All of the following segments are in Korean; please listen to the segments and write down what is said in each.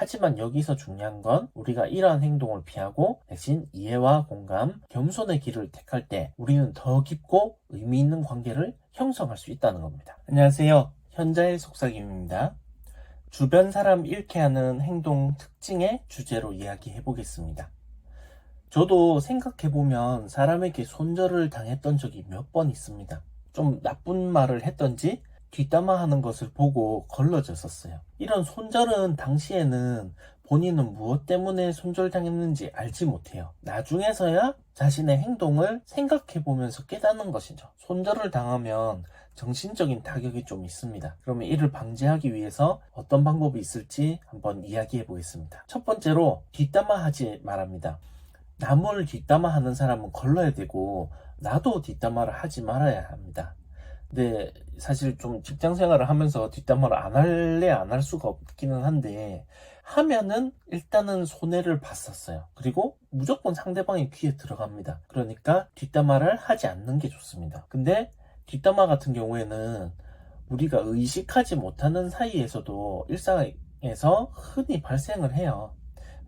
하지만 여기서 중요한 건 우리가 이러한 행동을 피하고 대신 이해와 공감, 겸손의 길을 택할 때 우리는 더 깊고 의미 있는 관계를 형성할 수 있다는 겁니다. 안녕하세요. 현자의 속삭임입니다. 주변 사람 잃게 하는 행동 특징의 주제로 이야기해 보겠습니다. 저도 생각해보면 사람에게 손절을 당했던 적이 몇 번 있습니다. 좀 나쁜 말을 했던지 뒷담화하는 것을 보고 걸러졌었어요. 이런 손절은 당시에는 본인은 무엇 때문에 손절당했는지 알지 못해요. 나중에서야 자신의 행동을 생각해보면서 깨닫는 것이죠. 손절을 당하면 정신적인 타격이 좀 있습니다. 그러면 이를 방지하기 위해서 어떤 방법이 있을지 한번 이야기해 보겠습니다. 첫 번째로 뒷담화하지 말합니다. 남을 뒷담화하는 사람은 걸러야 되고 나도 뒷담화를 하지 말아야 합니다. 근데 사실 좀 직장 생활을 하면서 뒷담화를 안 할래 안 할 수가 없기는 한데 하면은 일단은 손해를 봤었어요. 그리고 무조건 상대방의 귀에 들어갑니다. 그러니까 뒷담화를 하지 않는 게 좋습니다. 근데 뒷담화 같은 경우에는 우리가 의식하지 못하는 사이에서도 일상에서 흔히 발생을 해요.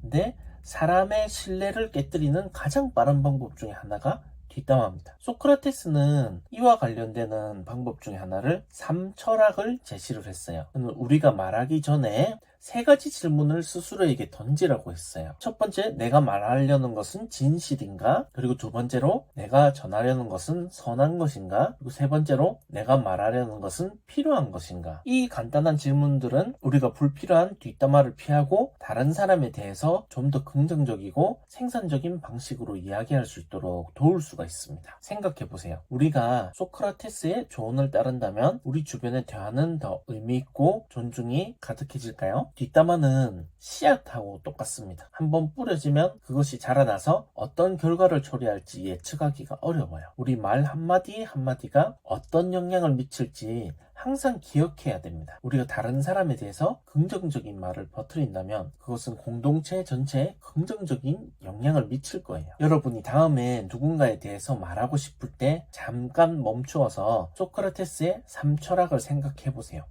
근데 사람의 신뢰를 깨뜨리는 가장 빠른 방법 중에 하나가 뒷담화입니다. 소크라테스는 이와 관련되는 방법 중에 하나를 삼철학을 제시를 했어요. 우리가 말하기 전에 세 가지 질문을 스스로에게 던지라고 했어요. 첫 번째, 내가 말하려는 것은 진실인가? 그리고 두 번째로, 내가 전하려는 것은 선한 것인가? 그리고 세 번째로, 내가 말하려는 것은 필요한 것인가? 이 간단한 질문들은 우리가 불필요한 뒷담화를 피하고 다른 사람에 대해서 좀 더 긍정적이고 생산적인 방식으로 이야기할 수 있도록 도울 수가 있습니다. 생각해보세요. 우리가 소크라테스의 조언을 따른다면 우리 주변의 대화는 더 의미있고 존중이 가득해질까요? 뒷담화는 씨앗하고 똑같습니다. 한번 뿌려지면 그것이 자라나서 어떤 결과를 초래할지 예측하기가 어려워요. 우리 말 한마디 한마디가 어떤 영향을 미칠지 항상 기억해야 됩니다. 우리가 다른 사람에 대해서 긍정적인 말을 퍼뜨린다면 그것은 공동체 전체에 긍정적인 영향을 미칠 거예요. 여러분이 다음에 누군가에 대해서 말하고 싶을 때 잠깐 멈추어서 소크라테스의 삼철학을 생각해 보세요.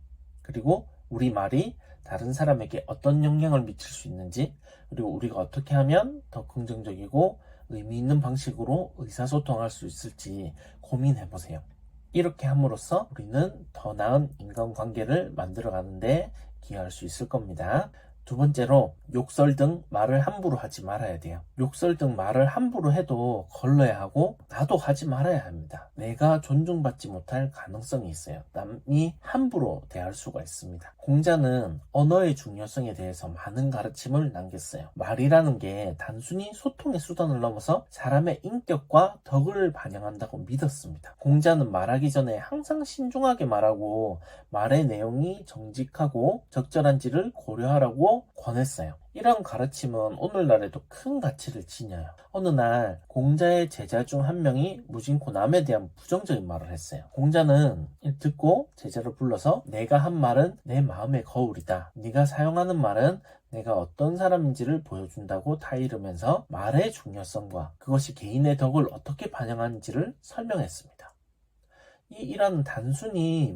그리고 우리 말이 다른 사람에게 어떤 영향을 미칠 수 있는지, 그리고 우리가 어떻게 하면 더 긍정적이고 의미 있는 방식으로 의사소통할 수 있을지 고민해 보세요. 이렇게 함으로써 우리는 더 나은 인간관계를 만들어가는데 기여할 수 있을 겁니다. 두 번째로, 욕설 등 말을 함부로 하지 말아야 돼요. 욕설 등 말을 함부로 해도 걸러야 하고 나도 하지 말아야 합니다. 내가 존중받지 못할 가능성이 있어요. 남이 함부로 대할 수가 있습니다. 공자는 언어의 중요성에 대해서 많은 가르침을 남겼어요. 말이라는 게 단순히 소통의 수단을 넘어서 사람의 인격과 덕을 반영한다고 믿었습니다. 공자는 말하기 전에 항상 신중하게 말하고 말의 내용이 정직하고 적절한지를 고려하라고 권했어요. 이런 가르침은 오늘날에도 큰 가치를 지녀요. 어느 날 공자의 제자 중 한 명이 무심코 남에 대한 부정적인 말을 했어요. 공자는 듣고 제자를 불러서 내가 한 말은 내 마음의 거울이다. 네가 사용하는 말은 내가 어떤 사람인지를 보여준다고 타이르면서 말의 중요성과 그것이 개인의 덕을 어떻게 반영하는지를 설명했습니다. 이 일화는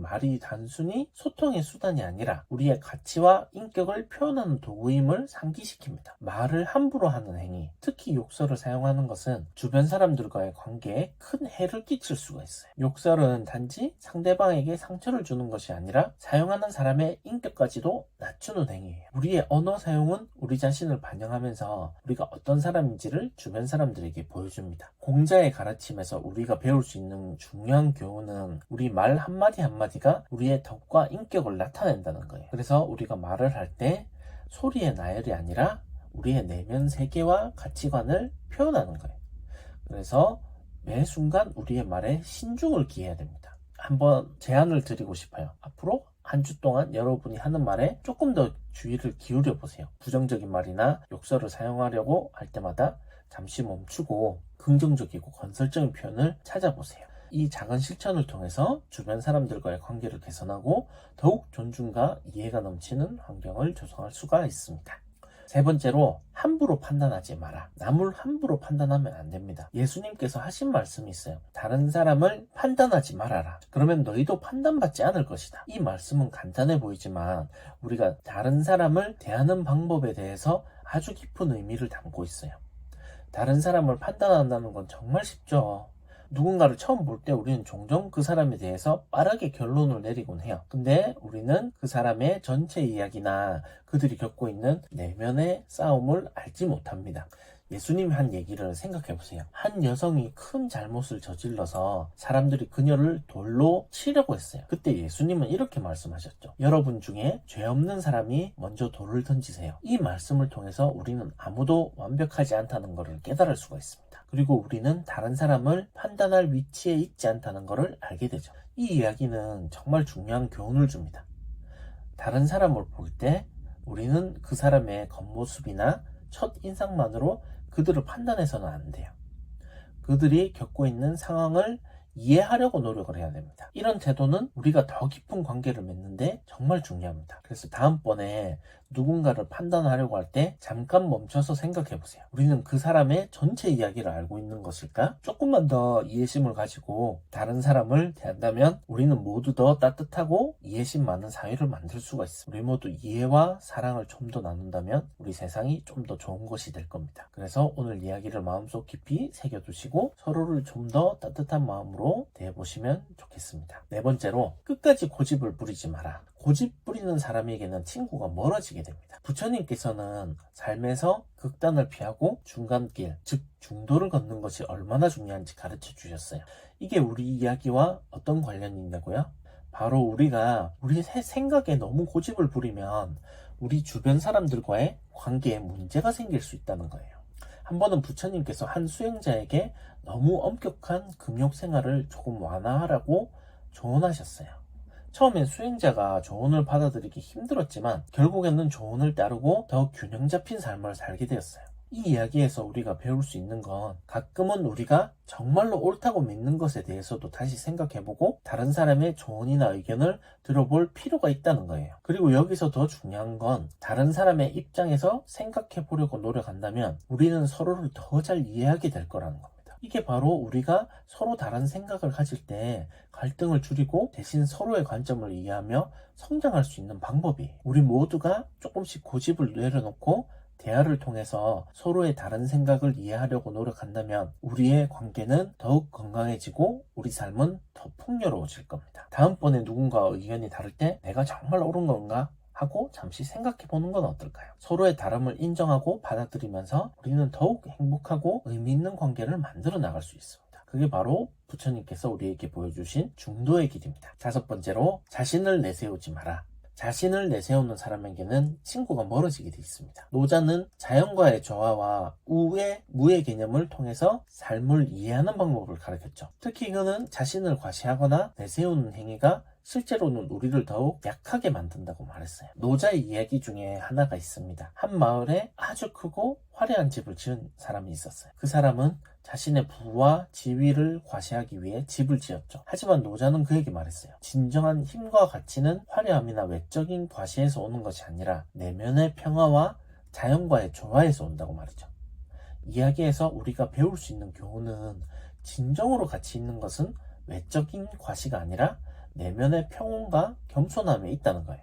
말이 단순히 소통의 수단이 아니라 우리의 가치와 인격을 표현하는 도구임을 상기시킵니다. 말을 함부로 하는 행위, 특히 욕설을 사용하는 것은 주변 사람들과의 관계에 큰 해를 끼칠 수가 있어요. 욕설은 단지 상대방에게 상처를 주는 것이 아니라 사용하는 사람의 인격까지도 낮추는 행위예요. 우리의 언어 사용은 우리 자신을 반영하면서 우리가 어떤 사람인지를 주변 사람들에게 보여줍니다. 공자의 가르침에서 우리가 배울 수 있는 중요한 교훈은 우리 말 한마디 한마디가 우리의 덕과 인격을 나타낸다는 거예요. 그래서 우리가 말을 할 때 소리의 나열이 아니라 우리의 내면 세계와 가치관을 표현하는 거예요. 그래서 매 순간 우리의 말에 신중을 기해야 됩니다. 한번 제안을 드리고 싶어요. 앞으로 한 주 동안 여러분이 하는 말에 조금 더 주의를 기울여 보세요. 부정적인 말이나 욕설을 사용하려고 할 때마다 잠시 멈추고 긍정적이고 건설적인 표현을 찾아보세요. 이 작은 실천을 통해서 주변 사람들과의 관계를 개선하고 더욱 존중과 이해가 넘치는 환경을 조성할 수가 있습니다. 세 번째로 함부로 판단하지 마라. 남을 함부로 판단하면 안 됩니다. 예수님께서 하신 말씀이 있어요. 다른 사람을 판단하지 말아라. 그러면 너희도 판단받지 않을 것이다. 이 말씀은 간단해 보이지만 우리가 다른 사람을 대하는 방법에 대해서 아주 깊은 의미를 담고 있어요. 다른 사람을 판단한다는 건 정말 쉽죠. 누군가를 처음 볼 때 우리는 종종 그 사람에 대해서 빠르게 결론을 내리곤 해요. 근데 우리는 그 사람의 전체 이야기나 그들이 겪고 있는 내면의 싸움을 알지 못합니다. 예수님이 한 얘기를 생각해 보세요. 한 여성이 큰 잘못을 저질러서 사람들이 그녀를 돌로 치려고 했어요. 그때 예수님은 이렇게 말씀하셨죠. 여러분 중에 죄 없는 사람이 먼저 돌을 던지세요. 이 말씀을 통해서 우리는 아무도 완벽하지 않다는 것을 깨달을 수가 있습니다. 그리고 우리는 다른 사람을 판단할 위치에 있지 않다는 것을 알게 되죠. 이 이야기는 정말 중요한 교훈을 줍니다. 다른 사람을 볼 때 우리는 그 사람의 겉모습이나 첫 인상만으로 그들을 판단해서는 안 돼요. 그들이 겪고 있는 상황을 이해하려고 노력을 해야 됩니다. 이런 태도는 우리가 더 깊은 관계를 맺는데 정말 중요합니다. 그래서 다음번에 누군가를 판단하려고 할 때 잠깐 멈춰서 생각해 보세요. 우리는 그 사람의 전체 이야기를 알고 있는 것일까? 조금만 더 이해심을 가지고 다른 사람을 대한다면 우리는 모두 더 따뜻하고 이해심 많은 사회를 만들 수가 있습니다. 우리 모두 이해와 사랑을 좀 더 나눈다면 우리 세상이 좀 더 좋은 것이 될 겁니다. 그래서 오늘 이야기를 마음속 깊이 새겨두시고 서로를 좀 더 따뜻한 마음으로 대해보시면 좋겠습니다. 네 번째로 끝까지 고집을 부리지 마라. 고집 부리는 사람에게는 친구가 멀어지게 됩니다. 부처님께서는 삶에서 극단을 피하고 중간길, 즉 중도를 걷는 것이 얼마나 중요한지 가르쳐 주셨어요. 이게 우리 이야기와 어떤 관련이 있냐고요? 바로 우리가 우리 생각에 너무 고집을 부리면 우리 주변 사람들과의 관계에 문제가 생길 수 있다는 거예요. 한 번은 부처님께서 한 수행자에게 너무 엄격한 금욕 생활을 조금 완화하라고 조언하셨어요. 처음엔 수행자가 조언을 받아들이기 힘들었지만 결국에는 조언을 따르고 더 균형 잡힌 삶을 살게 되었어요. 이 이야기에서 우리가 배울 수 있는 건 가끔은 우리가 정말로 옳다고 믿는 것에 대해서도 다시 생각해보고 다른 사람의 조언이나 의견을 들어볼 필요가 있다는 거예요. 그리고 여기서 더 중요한 건 다른 사람의 입장에서 생각해보려고 노력한다면 우리는 서로를 더 잘 이해하게 될 거라는 겁니다. 이게 바로 우리가 서로 다른 생각을 가질 때 갈등을 줄이고 대신 서로의 관점을 이해하며 성장할 수 있는 방법이에요. 우리 모두가 조금씩 고집을 내려놓고 대화를 통해서 서로의 다른 생각을 이해하려고 노력한다면 우리의 관계는 더욱 건강해지고 우리 삶은 더 풍요로워질 겁니다. 다음번에 누군가와 의견이 다를 때 내가 정말 옳은 건가? 하고 잠시 생각해 보는 건 어떨까요? 서로의 다름을 인정하고 받아들이면서 우리는 더욱 행복하고 의미 있는 관계를 만들어 나갈 수 있습니다. 그게 바로 부처님께서 우리에게 보여주신 중도의 길입니다. 다섯 번째로 자신을 내세우지 마라. 자신을 내세우는 사람에게는 친구가 멀어지게 되어 있습니다. 노자는 자연과의 조화와 무의 개념을 통해서 삶을 이해하는 방법을 가르쳤죠. 특히 그는 자신을 과시하거나 내세우는 행위가 실제로는 우리를 더욱 약하게 만든다고 말했어요. 노자의 이야기 중에 하나가 있습니다. 한 마을에 아주 크고 화려한 집을 지은 사람이 있었어요. 그 사람은 자신의 부와 지위를 과시하기 위해 집을 지었죠. 하지만 노자는 그에게 말했어요. 진정한 힘과 가치는 화려함이나 외적인 과시에서 오는 것이 아니라 내면의 평화와 자연과의 조화에서 온다고 말이죠. 이야기에서 우리가 배울 수 있는 교훈은 진정으로 가치 있는 것은 외적인 과시가 아니라 내면의 평온과 겸손함에 있다는 거예요.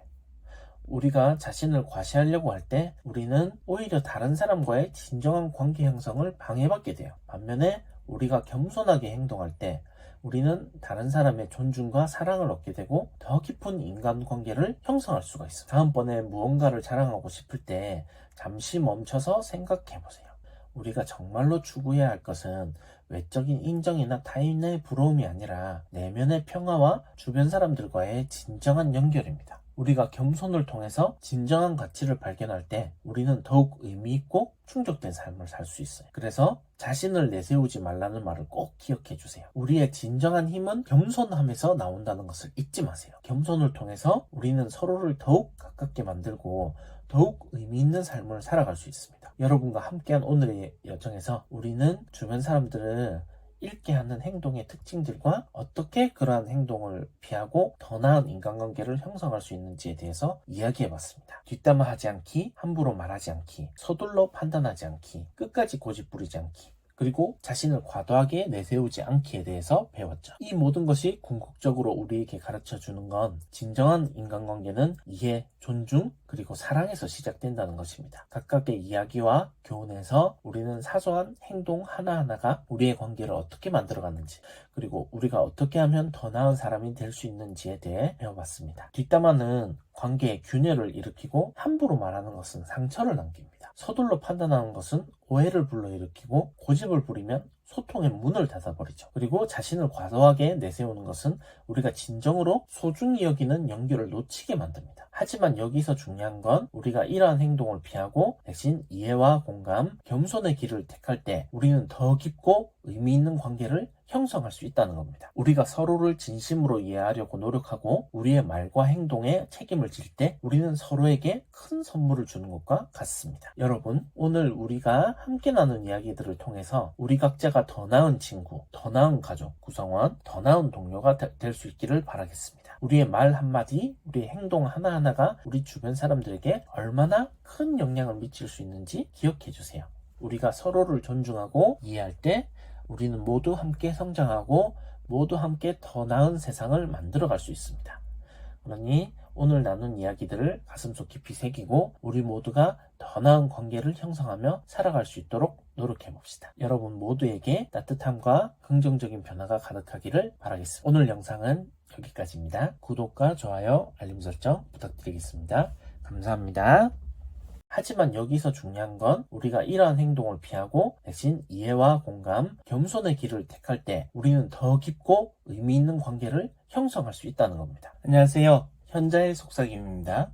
우리가 자신을 과시하려고 할 때 우리는 오히려 다른 사람과의 진정한 관계 형성을 방해받게 돼요. 반면에 우리가 겸손하게 행동할 때 우리는 다른 사람의 존중과 사랑을 얻게 되고 더 깊은 인간관계를 형성할 수가 있어요. 다음번에 무언가를 자랑하고 싶을 때 잠시 멈춰서 생각해 보세요. 우리가 정말로 추구해야 할 것은 외적인 인정이나 타인의 부러움이 아니라 내면의 평화와 주변 사람들과의 진정한 연결입니다. 우리가 겸손을 통해서 진정한 가치를 발견할 때 우리는 더욱 의미 있고 충족된 삶을 살 수 있어요. 그래서 자신을 내세우지 말라는 말을 꼭 기억해 주세요. 우리의 진정한 힘은 겸손함에서 나온다는 것을 잊지 마세요. 겸손을 통해서 우리는 서로를 더욱 가깝게 만들고 더욱 의미 있는 삶을 살아갈 수 있습니다. 여러분과 함께한 오늘의 여정에서 우리는 주변 사람들을 잃게 하는 행동의 특징들과 어떻게 그러한 행동을 피하고 더 나은 인간관계를 형성할 수 있는지에 대해서 이야기해봤습니다. 뒷담화하지 않기, 함부로 말하지 않기, 서둘러 판단하지 않기, 끝까지 고집 부리지 않기, 그리고 자신을 과도하게 내세우지 않기에 대해서 배웠죠. 이 모든 것이 궁극적으로 우리에게 가르쳐주는 건 진정한 인간관계는 이해, 존중, 그리고 사랑에서 시작된다는 것입니다. 각각의 이야기와 교훈에서 우리는 사소한 행동 하나하나가 우리의 관계를 어떻게 만들어가는지, 그리고 우리가 어떻게 하면 더 나은 사람이 될 수 있는지에 대해 배워봤습니다. 뒷담화는 관계에 균열을 일으키고 함부로 말하는 것은 상처를 남깁니다. 서둘러 판단하는 것은 오해를 불러일으키고 고집을 부리면 소통의 문을 닫아버리죠. 그리고 자신을 과도하게 내세우는 것은 우리가 진정으로 소중히 여기는 연결을 놓치게 만듭니다. 하지만 여기서 중요한 건 우리가 이러한 행동을 피하고 대신 이해와 공감, 겸손의 길을 택할 때 우리는 더 깊고 의미 있는 관계를 형성할 수 있다는 겁니다. 우리가 서로를 진심으로 이해하려고 노력하고 우리의 말과 행동에 책임을 질 때 우리는 서로에게 큰 선물을 주는 것과 같습니다. 여러분, 오늘 우리가 함께 나눈 이야기들을 통해서 우리 각자가 더 나은 친구, 더 나은 가족, 구성원, 더 나은 동료가 될 수 있기를 바라겠습니다. 우리의 말 한마디, 우리의 행동 하나하나가 우리 주변 사람들에게 얼마나 큰 영향을 미칠 수 있는지 기억해 주세요. 우리가 서로를 존중하고 이해할 때 우리는 모두 함께 성장하고 모두 함께 더 나은 세상을 만들어갈 수 있습니다. 그러니 오늘 나눈 이야기들을 가슴속 깊이 새기고 우리 모두가 더 나은 관계를 형성하며 살아갈 수 있도록 노력해봅시다. 여러분 모두에게 따뜻함과 긍정적인 변화가 가득하기를 바라겠습니다. 오늘 영상은 여기까지입니다. 구독과 좋아요, 알림 설정 부탁드리겠습니다. 감사합니다. 하지만 여기서 중요한 건 우리가 이러한 행동을 피하고 대신 이해와 공감, 겸손의 길을 택할 때 우리는 더 깊고 의미 있는 관계를 형성할 수 있다는 겁니다. 안녕하세요. 현자의 속삭임입니다.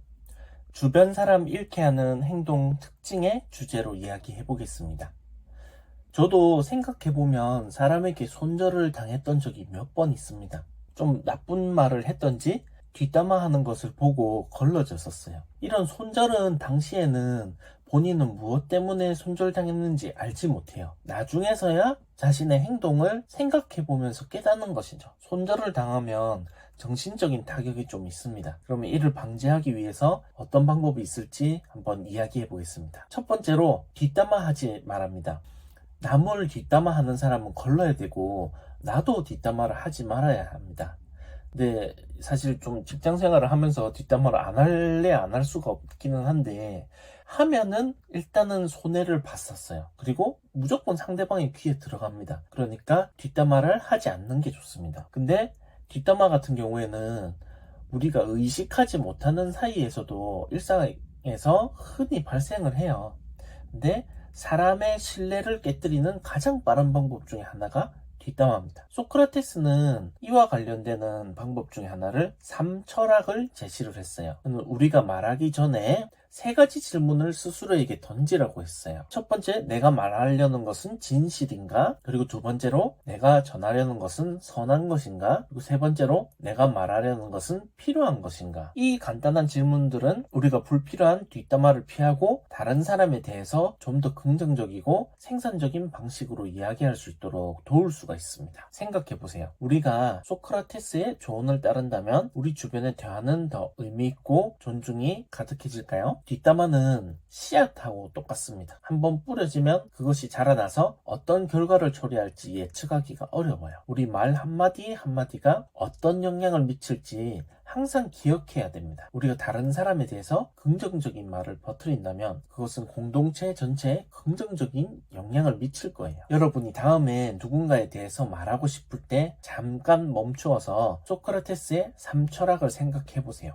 주변 사람 잃게 하는 행동 특징의 주제로 이야기해 보겠습니다. 저도 생각해보면 사람에게 손절을 당했던 적이 몇 번 있습니다. 좀 나쁜 말을 했던지 뒷담화하는 것을 보고 걸러졌었어요. 이런 손절은 당시에는 본인은 무엇 때문에 손절당했는지 알지 못해요. 나중에서야 자신의 행동을 생각해보면서 깨닫는 것이죠. 손절을 당하면 정신적인 타격이 좀 있습니다. 그러면 이를 방지하기 위해서 어떤 방법이 있을지 한번 이야기해 보겠습니다. 첫 번째로 뒷담화하지 말합니다. 남을 뒷담화하는 사람은 걸러야 되고 나도 뒷담화를 하지 말아야 합니다. 근데 사실 좀 직장 생활을 하면서 뒷담화를 안 할래 안 할 수가 없기는 한데 하면은 일단은 손해를 봤었어요. 그리고 무조건 상대방의 귀에 들어갑니다. 그러니까 뒷담화를 하지 않는 게 좋습니다. 근데 뒷담화 같은 경우에는 우리가 의식하지 못하는 사이에서도 일상에서 흔히 발생을 해요. 근데 사람의 신뢰를 깨뜨리는 가장 빠른 방법 중에 하나가 뒷담화입니다. 소크라테스는 이와 관련되는 방법 중에 하나를 3철학을 제시를 했어요. 우리가 말하기 전에 3가지 질문을 스스로에게 던지라고 했어요. 첫 번째, 내가 말하려는 것은 진실인가? 그리고 두 번째로, 내가 전하려는 것은 선한 것인가? 그리고 세 번째로, 내가 말하려는 것은 필요한 것인가? 이 간단한 질문들은 우리가 불필요한 뒷담화를 피하고 다른 사람에 대해서 좀 더 긍정적이고 생산적인 방식으로 이야기할 수 있도록 도울 수가 있습니다. 생각해보세요. 우리가 소크라테스의 조언을 따른다면 우리 주변의 대화는 더 의미있고 존중이 가득해질까요? 뒷담화는 씨앗하고 똑같습니다. 한번 뿌려지면 그것이 자라나서 어떤 결과를 초래할지 예측하기가 어려워요. 우리 말 한마디 한마디가 어떤 영향을 미칠지 항상 기억해야 됩니다. 우리가 다른 사람에 대해서 긍정적인 말을 퍼뜨린다면 그것은 공동체 전체에 긍정적인 영향을 미칠 거예요. 여러분이 다음에 누군가에 대해서 말하고 싶을 때 잠깐 멈추어서 소크라테스의 3철학을 생각해 보세요.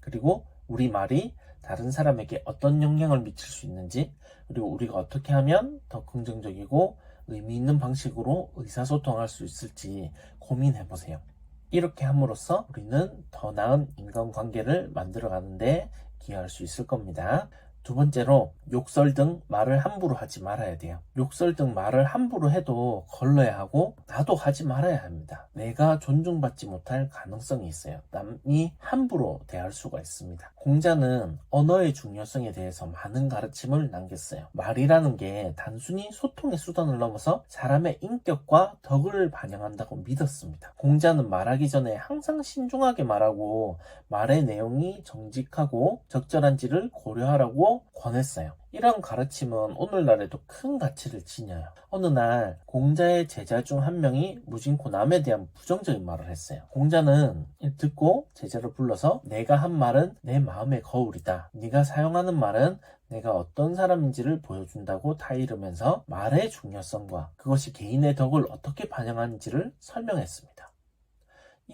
그리고 우리 말이 다른 사람에게 어떤 영향을 미칠 수 있는지, 그리고 우리가 어떻게 하면 더 긍정적이고 의미 있는 방식으로 의사소통할 수 있을지 고민해 보세요. 이렇게 함으로써 우리는 더 나은 인간관계를 만들어가는 데 기여할 수 있을 겁니다. 두 번째로 욕설 등 말을 함부로 하지 말아야 돼요. 욕설 등 말을 함부로 해도 걸러야 하고 나도 하지 말아야 합니다. 내가 존중받지 못할 가능성이 있어요. 남이 함부로 대할 수가 있습니다. 공자는 언어의 중요성에 대해서 많은 가르침을 남겼어요. 말이라는 게 단순히 소통의 수단을 넘어서 사람의 인격과 덕을 반영한다고 믿었습니다. 공자는 말하기 전에 항상 신중하게 말하고 말의 내용이 정직하고 적절한지를 고려하라고 권했어요. 이런 가르침은 오늘날에도 큰 가치를 지녀요. 어느 날 공자의 제자 중 한 명이 무심코 남에 대한 부정적인 말을 했어요. 공자는 듣고 제자를 불러서 내가 한 말은 내 마음의 거울이다. 네가 사용하는 말은 내가 어떤 사람인지를 보여준다고 타이르면서 말의 중요성과 그것이 개인의 덕을 어떻게 반영하는지를 설명했습니다.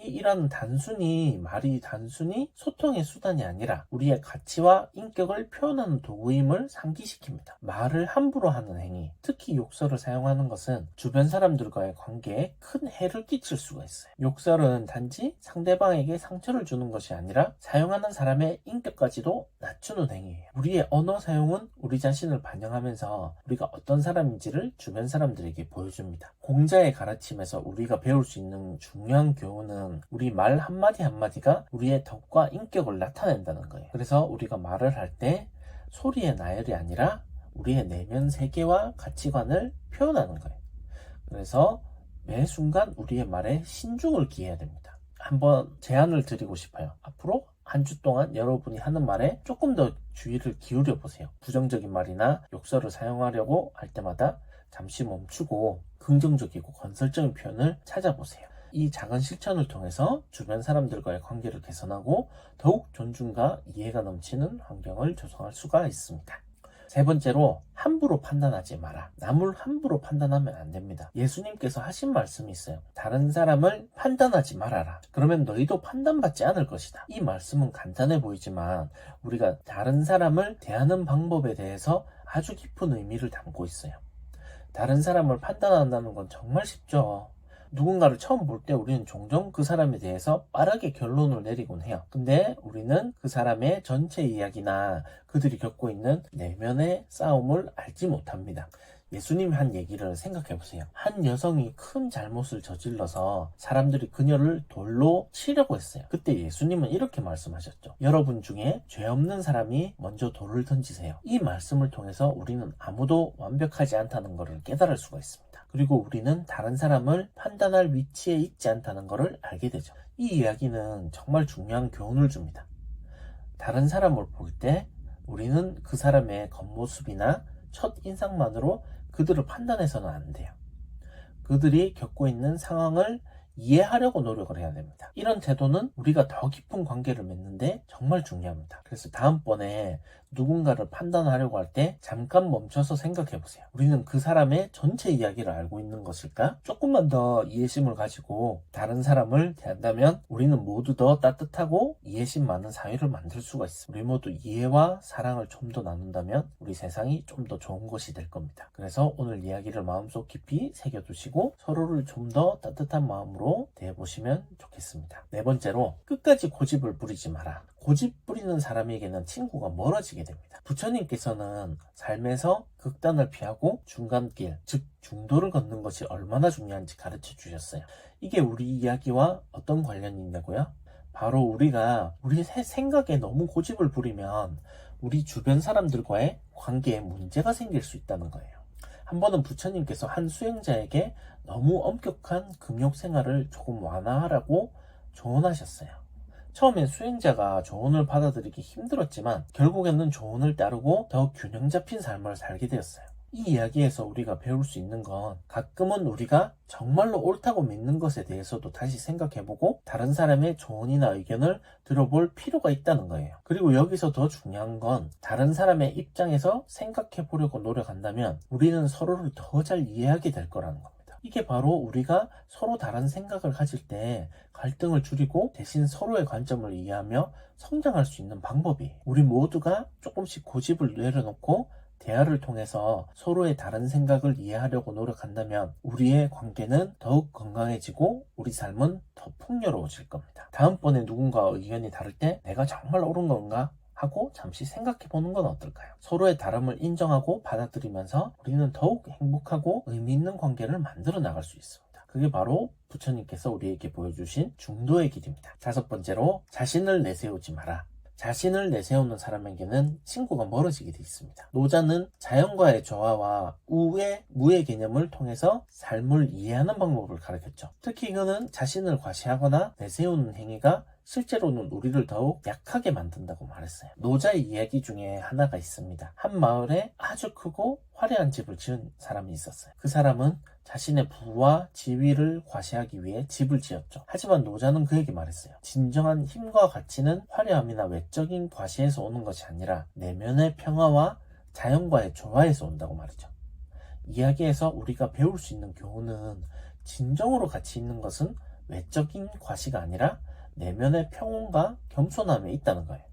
이 일화는 말이 단순히 소통의 수단이 아니라 우리의 가치와 인격을 표현하는 도구임을 상기시킵니다. 말을 함부로 하는 행위, 특히 욕설을 사용하는 것은 주변 사람들과의 관계에 큰 해를 끼칠 수가 있어요. 욕설은 단지 상대방에게 상처를 주는 것이 아니라 사용하는 사람의 인격까지도 낮추는 행위예요. 우리의 언어 사용은 우리 자신을 반영하면서 우리가 어떤 사람인지를 주변 사람들에게 보여줍니다. 공자의 가르침에서 우리가 배울 수 있는 중요한 교훈은 우리 말 한마디 한마디가 우리의 덕과 인격을 나타낸다는 거예요. 그래서 우리가 말을 할 때 소리의 나열이 아니라 우리의 내면 세계와 가치관을 표현하는 거예요. 그래서 매 순간 우리의 말에 신중을 기해야 됩니다. 한번 제안을 드리고 싶어요. 앞으로 한 주 동안 여러분이 하는 말에 조금 더 주의를 기울여 보세요. 부정적인 말이나 욕설을 사용하려고 할 때마다 잠시 멈추고 긍정적이고 건설적인 표현을 찾아보세요. 이 작은 실천을 통해서 주변 사람들과의 관계를 개선하고 더욱 존중과 이해가 넘치는 환경을 조성할 수가 있습니다. 세 번째로 함부로 판단하지 마라. 남을 함부로 판단하면 안 됩니다. 예수님께서 하신 말씀이 있어요. 다른 사람을 판단하지 말아라. 그러면 너희도 판단받지 않을 것이다. 이 말씀은 간단해 보이지만 우리가 다른 사람을 대하는 방법에 대해서 아주 깊은 의미를 담고 있어요. 다른 사람을 판단한다는 건 정말 쉽죠. 누군가를 처음 볼 때 우리는 종종 그 사람에 대해서 빠르게 결론을 내리곤 해요. 근데 우리는 그 사람의 전체 이야기나 그들이 겪고 있는 내면의 싸움을 알지 못합니다. 예수님이 한 얘기를 생각해 보세요. 한 여성이 큰 잘못을 저질러서 사람들이 그녀를 돌로 치려고 했어요. 그때 예수님은 이렇게 말씀하셨죠. 여러분 중에 죄 없는 사람이 먼저 돌을 던지세요. 이 말씀을 통해서 우리는 아무도 완벽하지 않다는 것을 깨달을 수가 있습니다. 그리고 우리는 다른 사람을 판단할 위치에 있지 않다는 것을 알게 되죠. 이 이야기는 정말 중요한 교훈을 줍니다. 다른 사람을 볼 때 우리는 그 사람의 겉모습이나 첫 인상만으로 그들을 판단해서는 안 돼요. 그들이 겪고 있는 상황을 이해하려고 노력을 해야 됩니다. 이런 태도는 우리가 더 깊은 관계를 맺는데 정말 중요합니다. 그래서 다음번에 누군가를 판단하려고 할 때 잠깐 멈춰서 생각해 보세요. 우리는 그 사람의 전체 이야기를 알고 있는 것일까? 조금만 더 이해심을 가지고 다른 사람을 대한다면 우리는 모두 더 따뜻하고 이해심 많은 사회를 만들 수가 있습니다. 우리 모두 이해와 사랑을 좀 더 나눈다면 우리 세상이 좀 더 좋은 곳이 될 겁니다. 그래서 오늘 이야기를 마음속 깊이 새겨두시고 서로를 좀 더 따뜻한 마음으로 대해보시면 좋겠습니다. 네 번째로 끝까지 고집을 부리지 마라. 고집 부리는 사람에게는 친구가 멀어지게 됩니다. 부처님께서는 삶에서 극단을 피하고 중간길, 즉 중도를 걷는 것이 얼마나 중요한지 가르쳐 주셨어요. 이게 우리 이야기와 어떤 관련이 있냐고요? 바로 우리가 우리 생각에 너무 고집을 부리면 우리 주변 사람들과의 관계에 문제가 생길 수 있다는 거예요. 한 번은 부처님께서 한 수행자에게 너무 엄격한 금욕 생활을 조금 완화하라고 조언하셨어요. 처음엔 수행자가 조언을 받아들이기 힘들었지만 결국에는 조언을 따르고 더 균형 잡힌 삶을 살게 되었어요. 이 이야기에서 우리가 배울 수 있는 건 가끔은 우리가 정말로 옳다고 믿는 것에 대해서도 다시 생각해보고 다른 사람의 조언이나 의견을 들어볼 필요가 있다는 거예요. 그리고 여기서 더 중요한 건 다른 사람의 입장에서 생각해보려고 노력한다면 우리는 서로를 더 잘 이해하게 될 거라는 겁니다. 이게 바로 우리가 서로 다른 생각을 가질 때 갈등을 줄이고 대신 서로의 관점을 이해하며 성장할 수 있는 방법이에요. 우리 모두가 조금씩 고집을 내려놓고 대화를 통해서 서로의 다른 생각을 이해하려고 노력한다면 우리의 관계는 더욱 건강해지고 우리 삶은 더 풍요로워질 겁니다. 다음번에 누군가와 의견이 다를 때 내가 정말 옳은 건가? 하고 잠시 생각해 보는 건 어떨까요? 서로의 다름을 인정하고 받아들이면서 우리는 더욱 행복하고 의미 있는 관계를 만들어 나갈 수 있습니다. 그게 바로 부처님께서 우리에게 보여주신 중도의 길입니다. 5번째로 자신을 내세우지 마라. 자신을 내세우는 사람에게는 친구가 멀어지게 되어 있습니다. 노자는 자연과의 조화와 우의, 무의 개념을 통해서 삶을 이해하는 방법을 가르쳤죠. 특히 그는 자신을 과시하거나 내세우는 행위가 실제로는 우리를 더욱 약하게 만든다고 말했어요. 노자의 이야기 중에 하나가 있습니다. 한 마을에 아주 크고 화려한 집을 지은 사람이 있었어요. 그 사람은 자신의 부와 지위를 과시하기 위해 집을 지었죠. 하지만 노자는 그에게 말했어요. 진정한 힘과 가치는 화려함이나 외적인 과시에서 오는 것이 아니라 내면의 평화와 자연과의 조화에서 온다고 말이죠. 이야기에서 우리가 배울 수 있는 교훈은 진정으로 가치 있는 것은 외적인 과시가 아니라 내면의 평온과 겸손함에 있다는 거예요.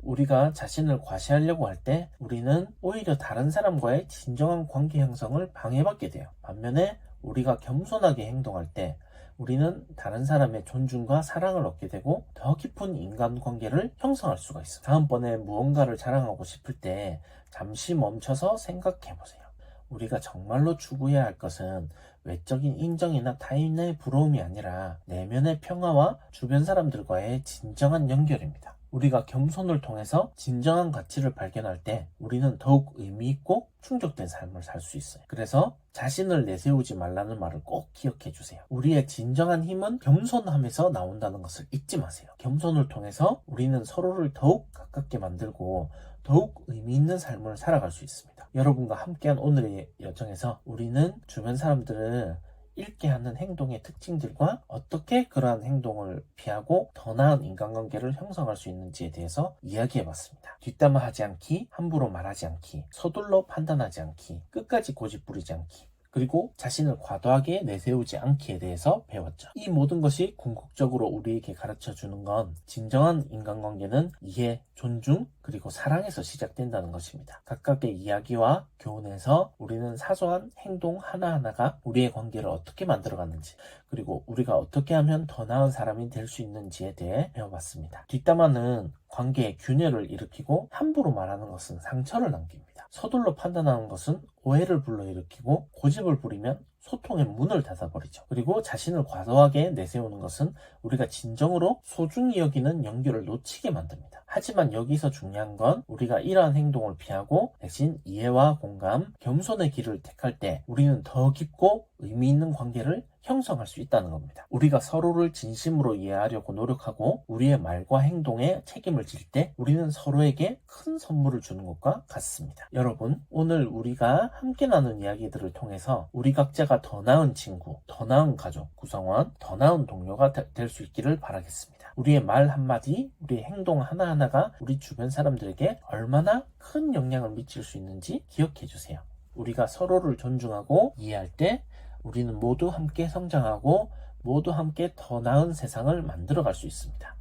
우리가 자신을 과시하려고 할 때 우리는 오히려 다른 사람과의 진정한 관계 형성을 방해받게 돼요. 반면에 우리가 겸손하게 행동할 때 우리는 다른 사람의 존중과 사랑을 얻게 되고 더 깊은 인간관계를 형성할 수가 있어요. 다음번에 무언가를 자랑하고 싶을 때 잠시 멈춰서 생각해 보세요. 우리가 정말로 추구해야 할 것은 외적인 인정이나 타인의 부러움이 아니라 내면의 평화와 주변 사람들과의 진정한 연결입니다. 우리가 겸손을 통해서 진정한 가치를 발견할 때 우리는 더욱 의미 있고 충족된 삶을 살 수 있어요. 그래서 자신을 내세우지 말라는 말을 꼭 기억해 주세요. 우리의 진정한 힘은 겸손함에서 나온다는 것을 잊지 마세요. 겸손을 통해서 우리는 서로를 더욱 가깝게 만들고 더욱 의미 있는 삶을 살아갈 수 있습니다. 여러분과 함께한 오늘의 여정에서 우리는 주변 사람들을 잃게 하는 행동의 특징들과 어떻게 그러한 행동을 피하고 더 나은 인간관계를 형성할 수 있는지에 대해서 이야기해봤습니다. 뒷담화하지 않기, 함부로 말하지 않기, 서둘러 판단하지 않기, 끝까지 고집 부리지 않기, 그리고 자신을 과도하게 내세우지 않기에 대해서 배웠죠. 이 모든 것이 궁극적으로 우리에게 가르쳐주는 건 진정한 인간관계는 이해, 존중, 그리고 사랑에서 시작된다는 것입니다. 각각의 이야기와 교훈에서 우리는 사소한 행동 하나하나가 우리의 관계를 어떻게 만들어가는지, 그리고 우리가 어떻게 하면 더 나은 사람이 될 수 있는지에 대해 배워봤습니다. 뒷담화는 관계에 균열을 일으키고 함부로 말하는 것은 상처를 남깁니다. 서둘러 판단하는 것은 오해를 불러일으키고 고집을 부리면 소통의 문을 닫아버리죠. 그리고 자신을 과도하게 내세우는 것은 우리가 진정으로 소중히 여기는 연결을 놓치게 만듭니다. 하지만 여기서 중요한 건 우리가 이러한 행동을 피하고 대신 이해와 공감, 겸손의 길을 택할 때 우리는 더 깊고 의미 있는 관계를 형성할 수 있다는 겁니다. 우리가 서로를 진심으로 이해하려고 노력하고 우리의 말과 행동에 책임을 질 때 우리는 서로에게 큰 선물을 주는 것과 같습니다. 여러분, 오늘 우리가 함께 나눈 이야기들을 통해서 우리 각자가 더 나은 친구, 더 나은 가족, 구성원, 더 나은 동료가 될 수 있기를 바라겠습니다. 우리의 말 한마디, 우리의 행동 하나하나가 우리 주변 사람들에게 얼마나 큰 영향을 미칠 수 있는지 기억해 주세요. 우리가 서로를 존중하고 이해할 때 우리는 모두 함께 성장하고 모두 함께 더 나은 세상을 만들어갈 수 있습니다.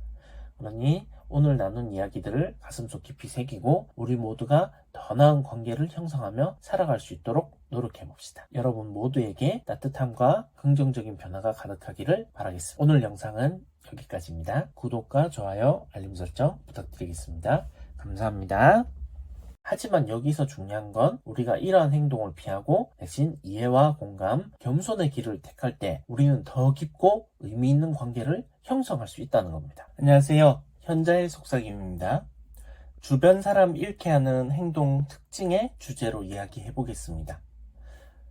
그러니 오늘 나눈 이야기들을 가슴속 깊이 새기고 우리 모두가 더 나은 관계를 형성하며 살아갈 수 있도록 노력해봅시다. 여러분 모두에게 따뜻함과 긍정적인 변화가 가득하기를 바라겠습니다. 오늘 영상은 여기까지입니다. 구독과 좋아요, 알림 설정 부탁드리겠습니다. 감사합니다. 하지만 여기서 중요한 건 우리가 이러한 행동을 피하고 대신 이해와 공감, 겸손의 길을 택할 때 우리는 더 깊고 의미 있는 관계를 형성할 수 있다는 겁니다. 안녕하세요. 현자의 속삭임입니다. 주변 사람 잃게 하는 행동 특징의 주제로 이야기해 보겠습니다.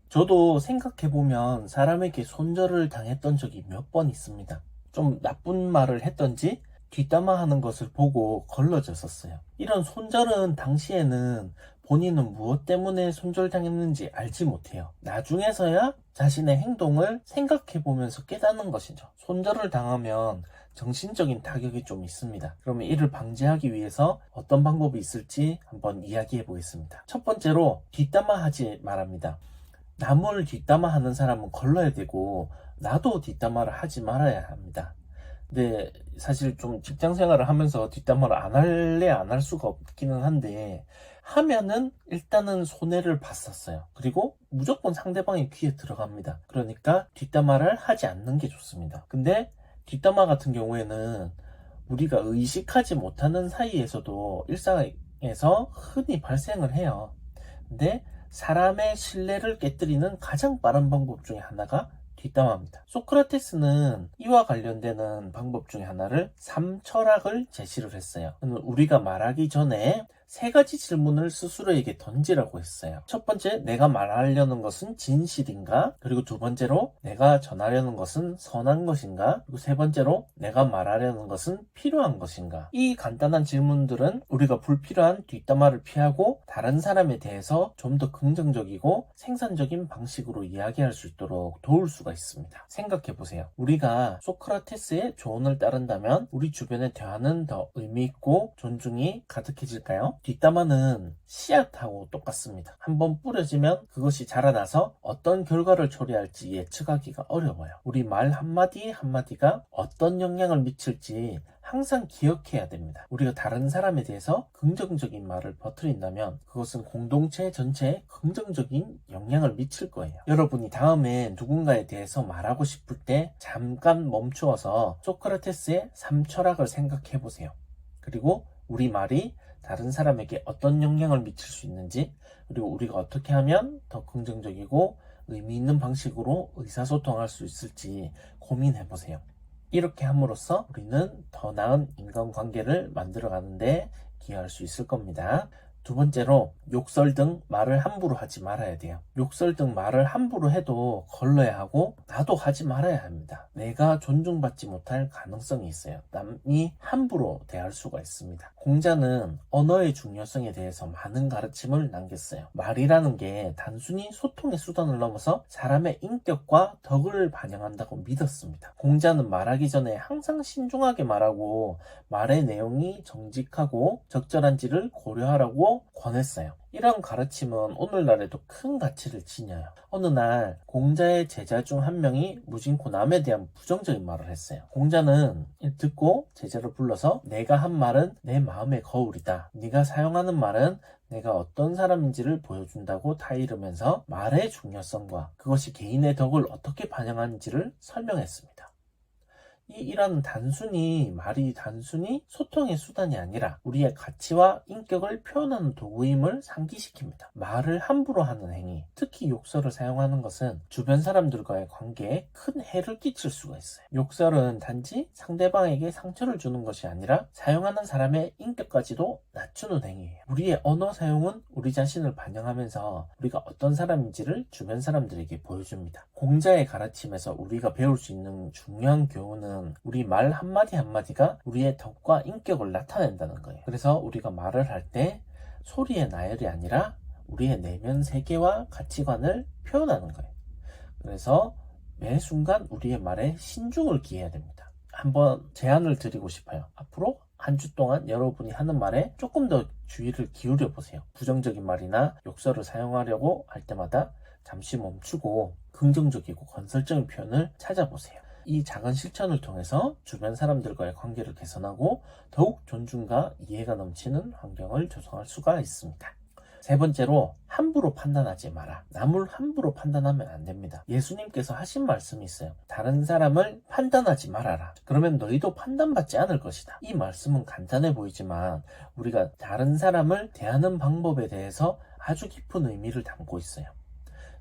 저도 생각해보면 사람에게 손절을 당했던 적이 몇 번 있습니다. 좀 나쁜 말을 했던지 뒷담화하는 것을 보고 걸러졌었어요. 이런 손절은 당시에는 본인은 무엇 때문에 손절당했는지 알지 못해요. 나중에서야 자신의 행동을 생각해보면서 깨닫는 것이죠. 손절을 당하면 정신적인 타격이 좀 있습니다. 그러면 이를 방지하기 위해서 어떤 방법이 있을지 한번 이야기해 보겠습니다. 첫 번째로 뒷담화하지 말합니다. 남을 뒷담화하는 사람은 걸러야 되고 나도 뒷담화를 하지 말아야 합니다. 근데 사실 좀 직장 생활을 하면서 뒷담화를 안 할래 안 할 수가 없기는 한데 하면은 일단은 손해를 봤었어요. 그리고 무조건 상대방의 귀에 들어갑니다. 그러니까 뒷담화를 하지 않는 게 좋습니다. 근데 뒷담화 같은 경우에는 우리가 의식하지 못하는 사이에서도 일상에서 흔히 발생을 해요. 근데 사람의 신뢰를 깨뜨리는 가장 빠른 방법 중에 하나가 뒷담화입니다. 소크라테스는 이와 관련되는 방법 중에 하나를 삼철학을 제시를 했어요. 우리가 말하기 전에 세 가지 질문을 스스로에게 던지라고 했어요. 첫 번째, 내가 말하려는 것은 진실인가? 그리고 두 번째로, 내가 전하려는 것은 선한 것인가? 그리고 세 번째로, 내가 말하려는 것은 필요한 것인가? 이 간단한 질문들은 우리가 불필요한 뒷담화를 피하고 다른 사람에 대해서 좀 더 긍정적이고 생산적인 방식으로 이야기할 수 있도록 도울 수가 있습니다. 생각해보세요. 우리가 소크라테스의 조언을 따른다면 우리 주변의 대화는 더 의미있고 존중이 가득해질까요? 뒷담화는 씨앗하고 똑같습니다. 한번 뿌려지면 그것이 자라나서 어떤 결과를 초래할지 예측하기가 어려워요. 우리 말 한마디 한마디가 어떤 영향을 미칠지 항상 기억해야 됩니다. 우리가 다른 사람에 대해서 긍정적인 말을 퍼뜨린다면 그것은 공동체 전체에 긍정적인 영향을 미칠 거예요. 여러분이 다음에 누군가에 대해서 말하고 싶을 때 잠깐 멈추어서 소크라테스의 삼철학을 생각해 보세요. 그리고 우리 말이 다른 사람에게 어떤 영향을 미칠 수 있는지, 그리고 우리가 어떻게 하면 더 긍정적이고 의미 있는 방식으로 의사소통할 수 있을지 고민해 보세요. 이렇게 함으로써 우리는 더 나은 인간관계를 만들어가는데 기여할 수 있을 겁니다. 두 번째로, 욕설 등 말을 함부로 하지 말아야 돼요. 욕설 등 말을 함부로 해도 걸러야 하고 나도 하지 말아야 합니다. 내가 존중받지 못할 가능성이 있어요. 남이 함부로 대할 수가 있습니다. 공자는 언어의 중요성에 대해서 많은 가르침을 남겼어요. 말이라는 게 단순히 소통의 수단을 넘어서 사람의 인격과 덕을 반영한다고 믿었습니다. 공자는 말하기 전에 항상 신중하게 말하고 말의 내용이 정직하고 적절한지를 고려하라고 권했어요. 이런 가르침은 오늘날에도 큰 가치를 지녀요. 어느 날 공자의 제자 중 한 명이 무심코 남에 대한 부정적인 말을 했어요. 공자는 듣고 제자를 불러서 내가 한 말은 내 마음의 거울이다. 네가 사용하는 말은 내가 어떤 사람인지를 보여준다고 타이르면서 말의 중요성과 그것이 개인의 덕을 어떻게 반영하는지를 설명했습니다. 이 일화는 말이 단순히 소통의 수단이 아니라 우리의 가치와 인격을 표현하는 도구임을 상기시킵니다. 말을 함부로 하는 행위, 특히 욕설을 사용하는 것은 주변 사람들과의 관계에 큰 해를 끼칠 수가 있어요. 욕설은 단지 상대방에게 상처를 주는 것이 아니라 사용하는 사람의 인격까지도 낮추는 행위예요. 우리의 언어 사용은 우리 자신을 반영하면서 우리가 어떤 사람인지를 주변 사람들에게 보여줍니다. 공자의 가르침에서 우리가 배울 수 있는 중요한 교훈은 우리 말 한마디 한마디가 우리의 덕과 인격을 나타낸다는 거예요. 그래서 우리가 말을 할 때 소리의 나열이 아니라 우리의 내면 세계와 가치관을 표현하는 거예요. 그래서 매 순간 우리의 말에 신중을 기해야 됩니다. 한번 제안을 드리고 싶어요. 앞으로 한 주 동안 여러분이 하는 말에 조금 더 주의를 기울여 보세요. 부정적인 말이나 욕설을 사용하려고 할 때마다 잠시 멈추고 긍정적이고 건설적인 표현을 찾아보세요. 이 작은 실천을 통해서 주변 사람들과의 관계를 개선하고 더욱 존중과 이해가 넘치는 환경을 조성할 수가 있습니다. 세 번째로, 함부로 판단하지 마라. 남을 함부로 판단하면 안 됩니다. 예수님께서 하신 말씀이 있어요. 다른 사람을 판단하지 말아라. 그러면 너희도 판단받지 않을 것이다. 이 말씀은 간단해 보이지만 우리가 다른 사람을 대하는 방법에 대해서 아주 깊은 의미를 담고 있어요.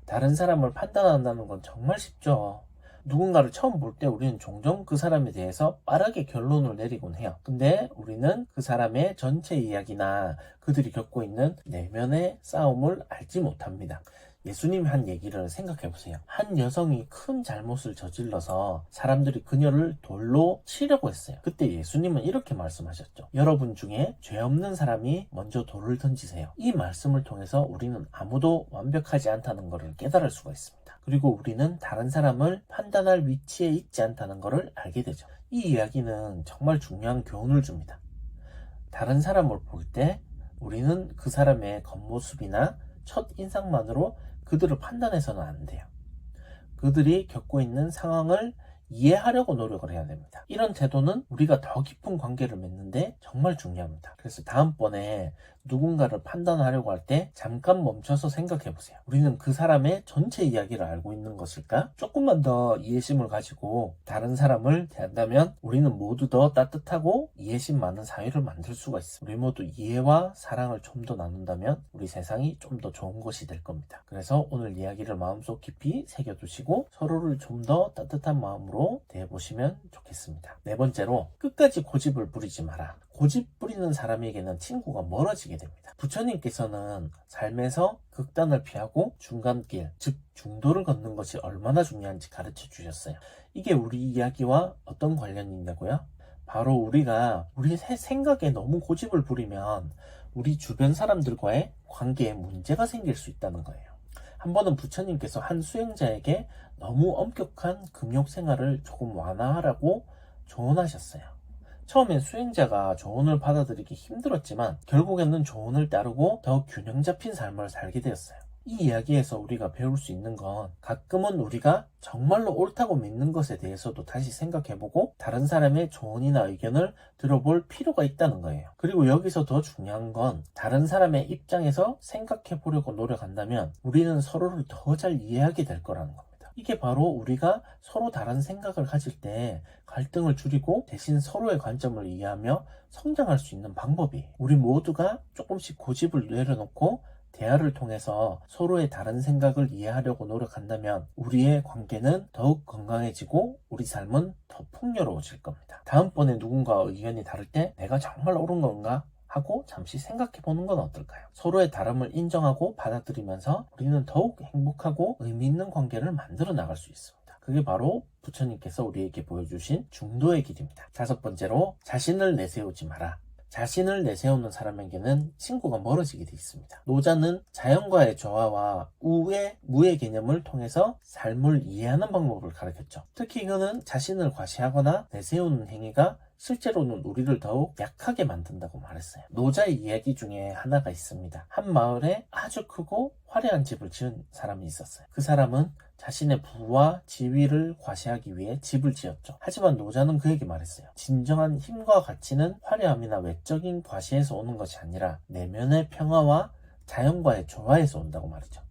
다른 사람을 판단한다는 건 정말 쉽죠. 누군가를 처음 볼 때 우리는 종종 그 사람에 대해서 빠르게 결론을 내리곤 해요. 근데 우리는 그 사람의 전체 이야기나 그들이 겪고 있는 내면의 싸움을 알지 못합니다. 예수님이 한 얘기를 생각해 보세요. 한 여성이 큰 잘못을 저질러서 사람들이 그녀를 돌로 치려고 했어요. 그때 예수님은 이렇게 말씀하셨죠. 여러분 중에 죄 없는 사람이 먼저 돌을 던지세요. 이 말씀을 통해서 우리는 아무도 완벽하지 않다는 것을 깨달을 수가 있습니다. 그리고 우리는 다른 사람을 판단할 위치에 있지 않다는 것을 알게 되죠. 이 이야기는 정말 중요한 교훈을 줍니다. 다른 사람을 볼 때 우리는 그 사람의 겉모습이나 첫 인상만으로 그들을 판단해서는 안 돼요. 그들이 겪고 있는 상황을 이해하려고 노력을 해야 됩니다. 이런 태도는 우리가 더 깊은 관계를 맺는데 정말 중요합니다. 그래서 다음번에 누군가를 판단하려고 할 때 잠깐 멈춰서 생각해 보세요. 우리는 그 사람의 전체 이야기를 알고 있는 것일까? 조금만 더 이해심을 가지고 다른 사람을 대한다면 우리는 모두 더 따뜻하고 이해심 많은 사회를 만들 수가 있습니다. 우리 모두 이해와 사랑을 좀 더 나눈다면 우리 세상이 좀 더 좋은 곳이 될 겁니다. 그래서 오늘 이야기를 마음속 깊이 새겨두시고 서로를 좀 더 따뜻한 마음으로 대해보시면 좋겠습니다. 네 번째로, 끝까지 고집을 부리지 마라. 고집 부리는 사람에게는 친구가 멀어지게 됩니다. 부처님께서는 삶에서 극단을 피하고 중간길, 즉 중도를 걷는 것이 얼마나 중요한지 가르쳐 주셨어요. 이게 우리 이야기와 어떤 관련이 있냐고요? 바로 우리가 우리 생각에 너무 고집을 부리면 우리 주변 사람들과의 관계에 문제가 생길 수 있다는 거예요. 한 번은 부처님께서 한 수행자에게 너무 엄격한 금욕 생활을 조금 완화하라고 조언하셨어요. 처음엔 수행자가 조언을 받아들이기 힘들었지만 결국에는 조언을 따르고 더 균형 잡힌 삶을 살게 되었어요. 이 이야기에서 우리가 배울 수 있는 건 가끔은 우리가 정말로 옳다고 믿는 것에 대해서도 다시 생각해보고 다른 사람의 조언이나 의견을 들어볼 필요가 있다는 거예요. 그리고 여기서 더 중요한 건 다른 사람의 입장에서 생각해보려고 노력한다면 우리는 서로를 더 잘 이해하게 될 거라는 겁니다. 이게 바로 우리가 서로 다른 생각을 가질 때 갈등을 줄이고 대신 서로의 관점을 이해하며 성장할 수 있는 방법이에요. 우리 모두가 조금씩 고집을 내려놓고 대화를 통해서 서로의 다른 생각을 이해하려고 노력한다면 우리의 관계는 더욱 건강해지고 우리 삶은 더 풍요로워질 겁니다. 다음번에 누군가와 의견이 다를 때 내가 정말 옳은 건가? 하고 잠시 생각해 보는 건 어떨까요? 서로의 다름을 인정하고 받아들이면서 우리는 더욱 행복하고 의미 있는 관계를 만들어 나갈 수 있습니다. 그게 바로 부처님께서 우리에게 보여주신 중도의 길입니다. 다섯 번째로, 자신을 내세우지 마라. 자신을 내세우는 사람에게는 친구가 멀어지게 되어 있습니다. 노자는 자연과의 조화와 무의 개념을 통해서 삶을 이해하는 방법을 가르쳤죠. 특히 그는 자신을 과시하거나 내세우는 행위가 실제로는 우리를 더욱 약하게 만든다고 말했어요. 노자의 이야기 중에 하나가 있습니다. 한 마을에 아주 크고 화려한 집을 지은 사람이 있었어요. 그 사람은 자신의 부와 지위를 과시하기 위해 집을 지었죠. 하지만 노자는 그에게 말했어요. 진정한 힘과 가치는 화려함이나 외적인 과시에서 오는 것이 아니라 내면의 평화와 자연과의 조화에서 온다고 말이죠.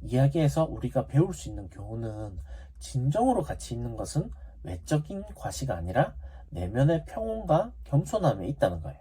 이야기에서 우리가 배울 수 있는 교훈은 진정으로 가치 있는 것은 외적인 과시가 아니라 내면의 평온과 겸손함에 있다는 거예요.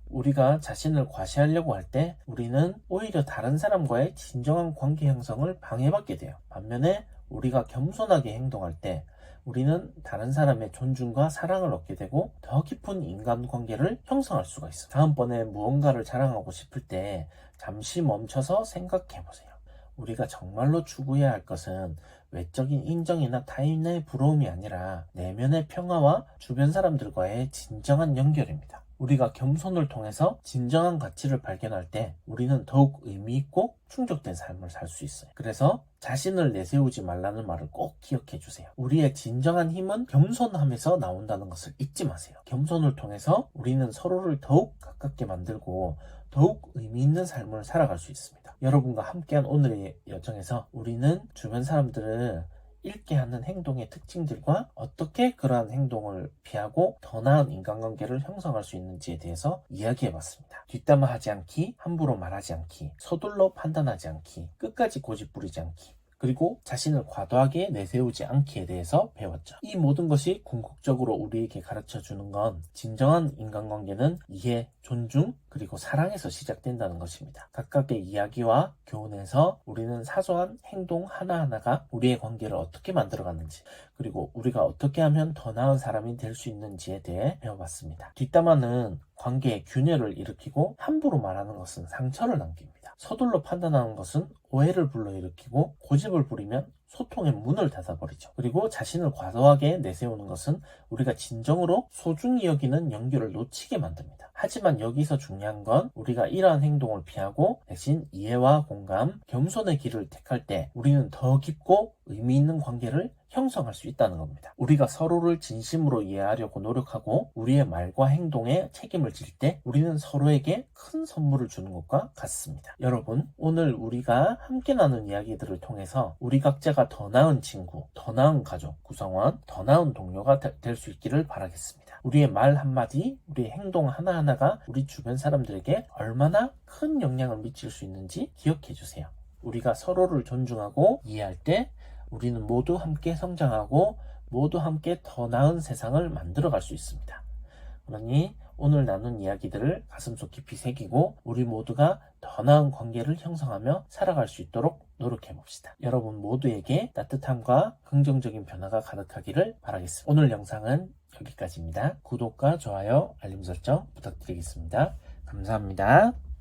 우리가 자신을 과시하려고 할 때 우리는 오히려 다른 사람과의 진정한 관계 형성을 방해받게 돼요. 반면에 우리가 겸손하게 행동할 때 우리는 다른 사람의 존중과 사랑을 얻게 되고 더 깊은 인간관계를 형성할 수가 있어요. 다음번에 무언가를 자랑하고 싶을 때 잠시 멈춰서 생각해 보세요. 우리가 정말로 추구해야 할 것은 외적인 인정이나 타인의 부러움이 아니라 내면의 평화와 주변 사람들과의 진정한 연결입니다. 우리가 겸손을 통해서 진정한 가치를 발견할 때 우리는 더욱 의미 있고 충족된 삶을 살 수 있어요. 그래서 자신을 내세우지 말라는 말을 꼭 기억해 주세요. 우리의 진정한 힘은 겸손함에서 나온다는 것을 잊지 마세요. 겸손을 통해서 우리는 서로를 더욱 가깝게 만들고 더욱 의미 있는 삶을 살아갈 수 있습니다. 여러분과 함께한 오늘의 여정에서 우리는 주변 사람들을 잃게 하는 행동의 특징들과 어떻게 그러한 행동을 피하고 더 나은 인간관계를 형성할 수 있는지에 대해서 이야기해봤습니다. 뒷담화하지 않기, 함부로 말하지 않기, 서둘러 판단하지 않기, 끝까지 고집 부리지 않기, 그리고 자신을 과도하게 내세우지 않기에 대해서 배웠죠. 이 모든 것이 궁극적으로 우리에게 가르쳐주는 건 진정한 인간관계는 이해, 존중, 그리고 사랑에서 시작된다는 것입니다. 각각의 이야기와 교훈에서 우리는 사소한 행동 하나하나가 우리의 관계를 어떻게 만들어가는지, 그리고 우리가 어떻게 하면 더 나은 사람이 될 수 있는지에 대해 배워봤습니다. 뒷담화는 관계에 균열을 일으키고 함부로 말하는 것은 상처를 남깁니다. 서둘러 판단하는 것은 오해를 불러일으키고 고집을 부리면 소통의 문을 닫아버리죠. 그리고 자신을 과도하게 내세우는 것은 우리가 진정으로 소중히 여기는 연결을 놓치게 만듭니다. 하지만 여기서 중요한 건 우리가 이러한 행동을 피하고 대신 이해와 공감, 겸손의 길을 택할 때 우리는 더 깊고 의미 있는 관계를 형성할 수 있다는 겁니다. 우리가 서로를 진심으로 이해하려고 노력하고 우리의 말과 행동에 책임을 질 때 우리는 서로에게 큰 선물을 주는 것과 같습니다. 여러분, 오늘 우리가 함께 나눈 이야기들을 통해서 우리 각자가 더 나은 친구, 더 나은 가족, 구성원, 더 나은 동료가 될 수 있기를 바라겠습니다. 우리의 말 한마디, 우리의 행동 하나하나가 우리 주변 사람들에게 얼마나 큰 영향을 미칠 수 있는지 기억해 주세요. 우리가 서로를 존중하고 이해할 때 우리는 모두 함께 성장하고 모두 함께 더 나은 세상을 만들어갈 수 있습니다. 그러니 오늘 나눈 이야기들을 가슴속 깊이 새기고 우리 모두가 더 나은 관계를 형성하며 살아갈 수 있도록 노력해봅시다. 여러분 모두에게 따뜻함과 긍정적인 변화가 가득하기를 바라겠습니다. 오늘 영상은 여기까지입니다. 구독과 좋아요, 알림 설정 부탁드리겠습니다. 감사합니다.